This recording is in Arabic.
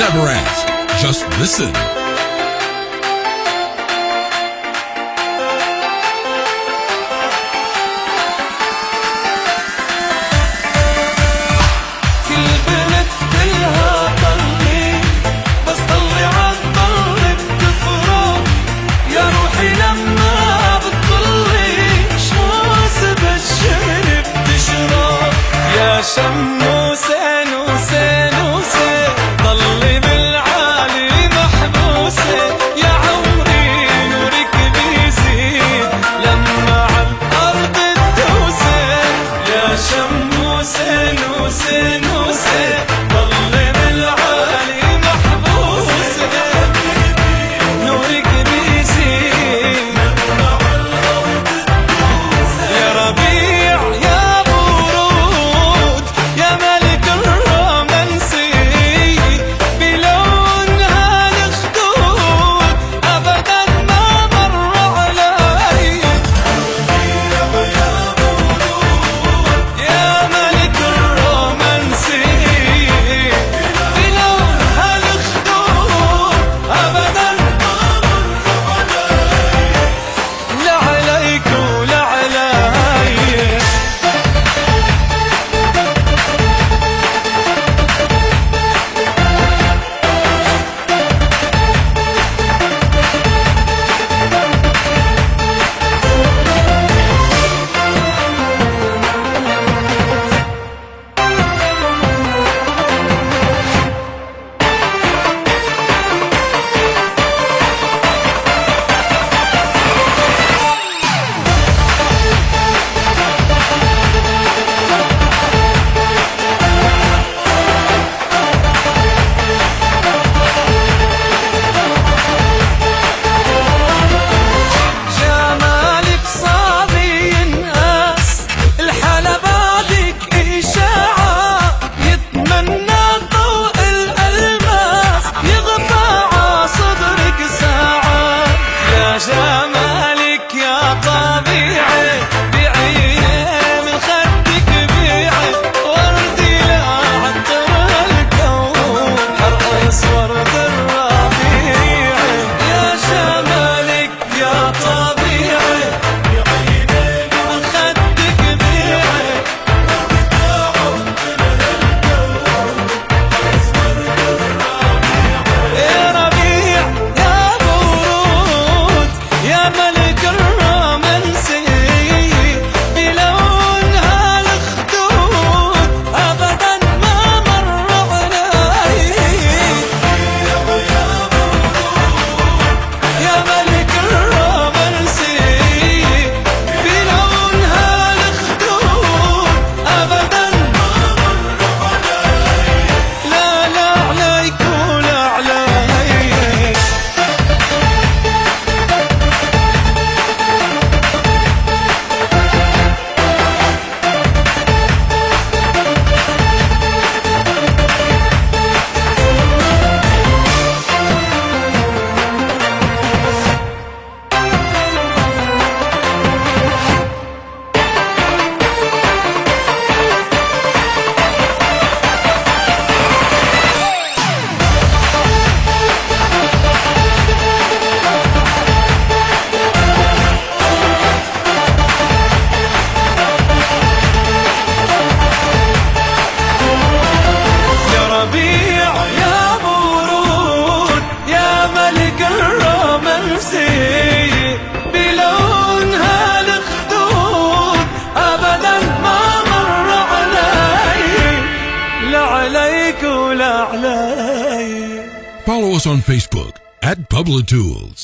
Never ask, just listen. شموسة نوسة نوسة ضلي بالعالي محبوسة يا عمري نورك بيزيد لما عالأرض تدوسة يا شموسة نوسة نوسة ضلي بالعالي محبوسة نورك بيزيد لما عالأرض تدوسة يا ربيع يا جمالك يا طبيعي بعيني من خدك بيعي وردي لا عطر الكون حرقص ورد الربيعي يا جمالك يا طبيعي بعيني من خدك بيعي وردي لا عطر الكون حرقص ورد الربيعي يا ربيع يا ورود يا ملك الرومانسي بلونها الخدود أبدا ما مر علي يا ملك الرومانسي بلونها الخدود أبدا ما مر علي لا لا عليك ولا علي بلونها الخدود أبدا ما مر علي لا عليك ولا علي. Follow us on Facebook @PubloTools.